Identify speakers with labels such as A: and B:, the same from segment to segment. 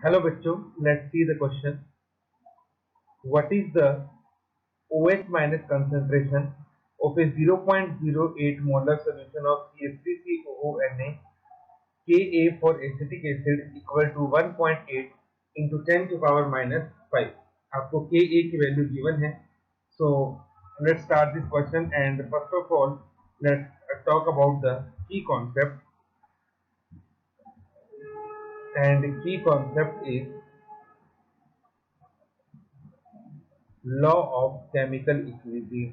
A: Hello बच्चों, let's see the question. What is the OH minus concentration of a 0.08 molar solution of CH3COONA Ka for acetic acid equal to 1.8 into 10 to power minus 5. आपको Ka की value given है. So let's start this question, and first of all let's talk about the key concept. And key concept is law of chemical equilibrium.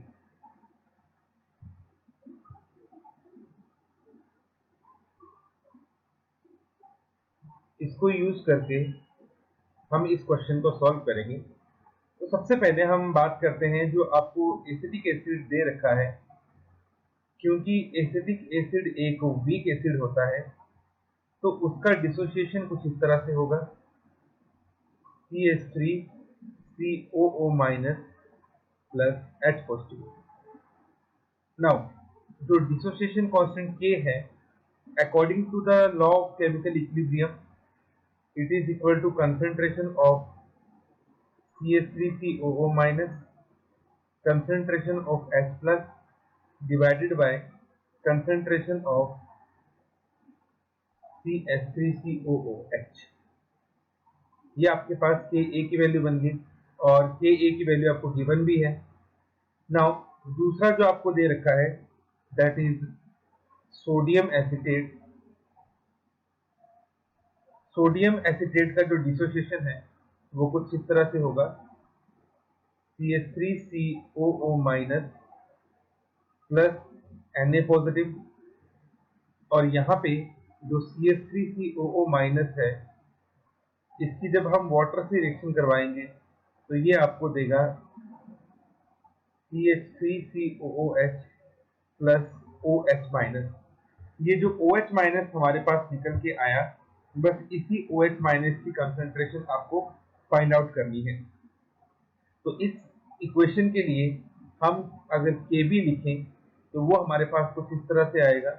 A: इसको use करके हम इस question को solve करेंगे. तो सबसे पहले हम बात करते हैं जो आपको एसिटिक एसिड दे रखा है. क्योंकि एसिटिक एसिड एक वीक एसिड होता है तो उसका डिसोसिएशन कुछ इस तरह से होगा, CH3COO minus plus H positive. Now जो डिसोसिएशन कांस्टेंट K है, according to the law of chemical equilibrium, it is equal to concentration of CH3COO minus concentration of H plus divided by concentration of CH3COOH. ये आपके पास Ka की value बन गई और Ka की value आपको given भी है. नाउ दूसरा जो आपको दे रखा है that is sodium acetate. Sodium acetate का जो डिसोसिएशन है वो कुछ इस तरह से होगा, CH3COO minus plus Na positive. और यहाँ पे जो CH3COO माइनस है इसकी जब हम वाटर से रिएक्शन करवाएंगे तो ये आपको देगा CH3COOH प्लस OH माइनस. ये जो OH माइनस हमारे पास निकल के आया, बस इसी OH माइनस की कंसंट्रेशन आपको फाइंड आउट करनी है. तो इस इक्वेशन के लिए हम अगर Kb लिखें तो वो हमारे पास कुछ इस तरह से आएगा,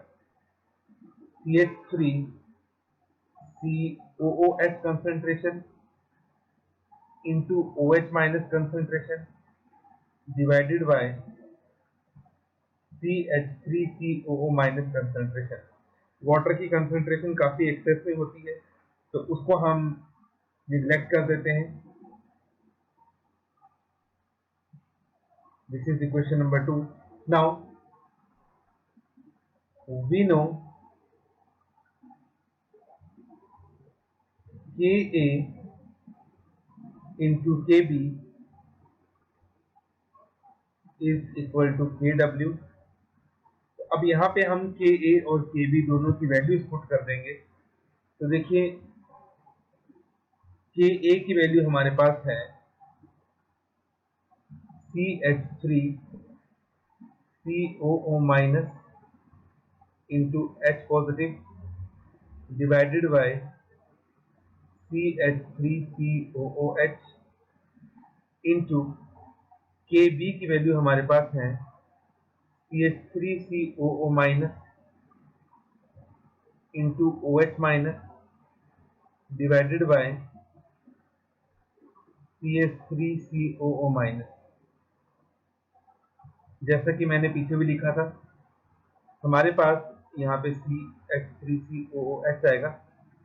A: CH3COOH concentration into OH minus concentration divided by CH3COO minus concentration. Water की कंसंट्रेशन काफी एक्सेस में होती है तो उसको हम निग्लेक्ट कर देते हैं. This is equation number 2. Now we know Ka into Kb is equal to Kw. अब यहाँ पे हम Ka और Kb दोनों की वैल्यूज पुट कर देंगे. तो देखिए Ka की वैल्यू हमारे पास है CH3COO minus into H positive divided by CH3COOH into Kb की वैल्यू हमारे पास है CH3COO minus into OH minus divided by CH3COO minus. जैसा कि मैंने पीछे भी लिखा था, हमारे पास यहाँ पे CH3COOH आएगा.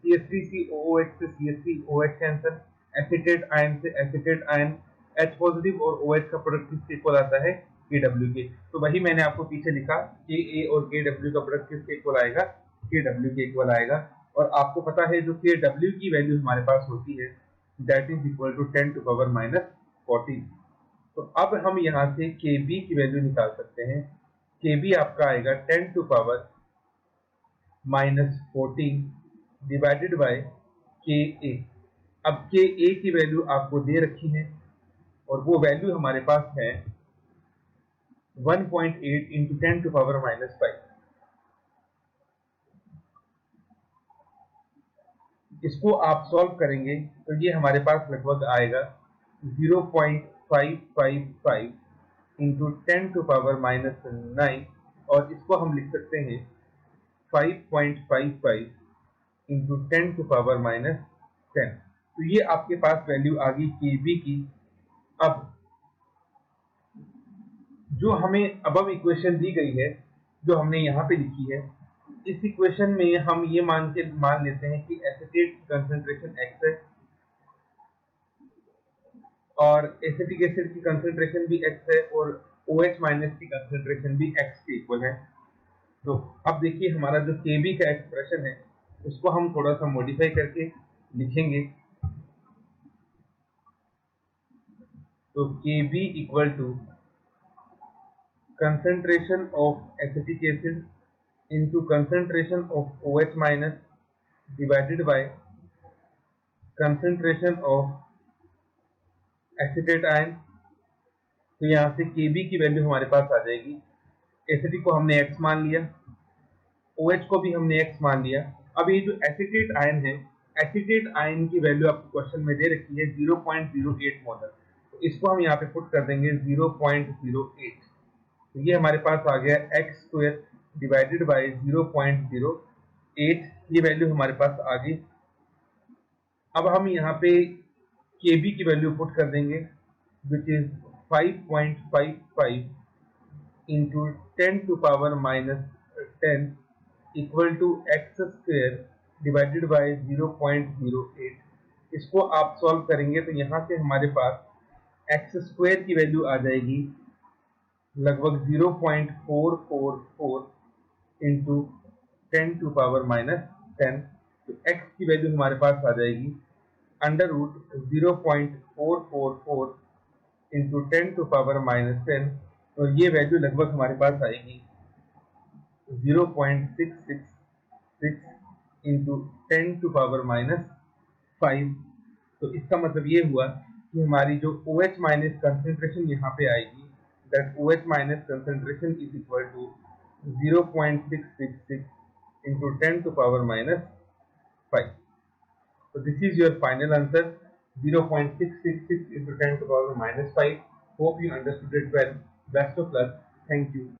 A: CH3COOH से CH3OH कैंसल, एसिटेट आयन से एसिटेट आयन, H पॉजिटिव और OH का प्रोडक्ट किसके इक्वल आता है, KW के. तो वही मैंने आपको पीछे लिखा, Ka और KW का प्रोडक्ट किसके इक्वल आएगा, KW के इक्वल आएगा. और आपको पता है जो KW की वैल्यू हमारे पास होती है that is equal to 10 to power minus 14. तो अब हम यहाँ से Kb की वैल्यू निकाल सकते हैं. Kb आपका आएगा 10 to power minus 14 divided by Ka. अब Ka की वैल्यू आपको दे रखी है और वो वैल्यू हमारे पास है 1.8 into 10 to power minus 5. इसको आप सॉल्व करेंगे तो ये हमारे पास लगभग आएगा 0.555 into 10 to power minus 9. और इसको हम लिख सकते हैं 5.55 into 10 to power minus 10. तो ये आपके पास वैल्यू आ गई Kb की। अब जो हमें अब इक्वेशन दी गई है, जो हमने यहाँ पे लिखी है, इस इक्वेशन में हम ये मान लेते हैं कि एसीटेट की कंसंट्रेशन x है और एसिटिक एसिड की कंसंट्रेशन भी x है और OH माइनस की कंसंट्रेशन भी x के इक्वल है। तो अब देखिए हमारा जो Kb का एक्सप्रेशन है उसको हम थोड़ा सा मॉडिफाई करके लिखेंगे। तो Kb equal to concentration of acetic acid into concentration of OH minus divided by concentration of acetate ion। तो यहाँ से Kb की वैल्यू हमारे पास आ जाएगी, एसिटिक को हमने x मान लिया, OH को भी हमने x मान लिया। अब ये जो एसिटेट आयन है, एसिटेट आयन की वैल्यू आपको क्वेश्चन में दे रखी है 0.08 मोलर, तो इसको हम यहाँ पे पुट कर देंगे 0.08। तो ये हमारे पास आ गया एक्स स्क्वायर डिवाइडेड बाई 0.08, ये वैल्यू हमारे पास आ गई। अब हम यहाँ पे Kb की वैल्यू पुट कर देंगे which is 5.55 into 10 to power minus 10 equal to x square divided by 0.08। इसको आप सॉल्व करेंगे तो यहाँ से हमारे पास एक्स स्क्वायर की वैल्यू आ जाएगी लगभग 0.444 इंटू 10 टू पावर माइनस 10। तो x की वैल्यू हमारे पास आ जाएगी under root 0.444 into 10 to power minus 10, और ये वैल्यू लगभग हमारे पास आएगी 0.666 इंटू 10 टू पावर माइनस 5। तो इसका मतलब ये हुआ कि हमारी जो OH माइनस कंसेंट्रेशन यहाँ पे आएगी, that OH minus concentration is equal to 0.666 into 10 to power minus 5. So this is your final answer, 0.666 into 10 to power minus 5. Hope you understood it well. Best of luck. Thank you.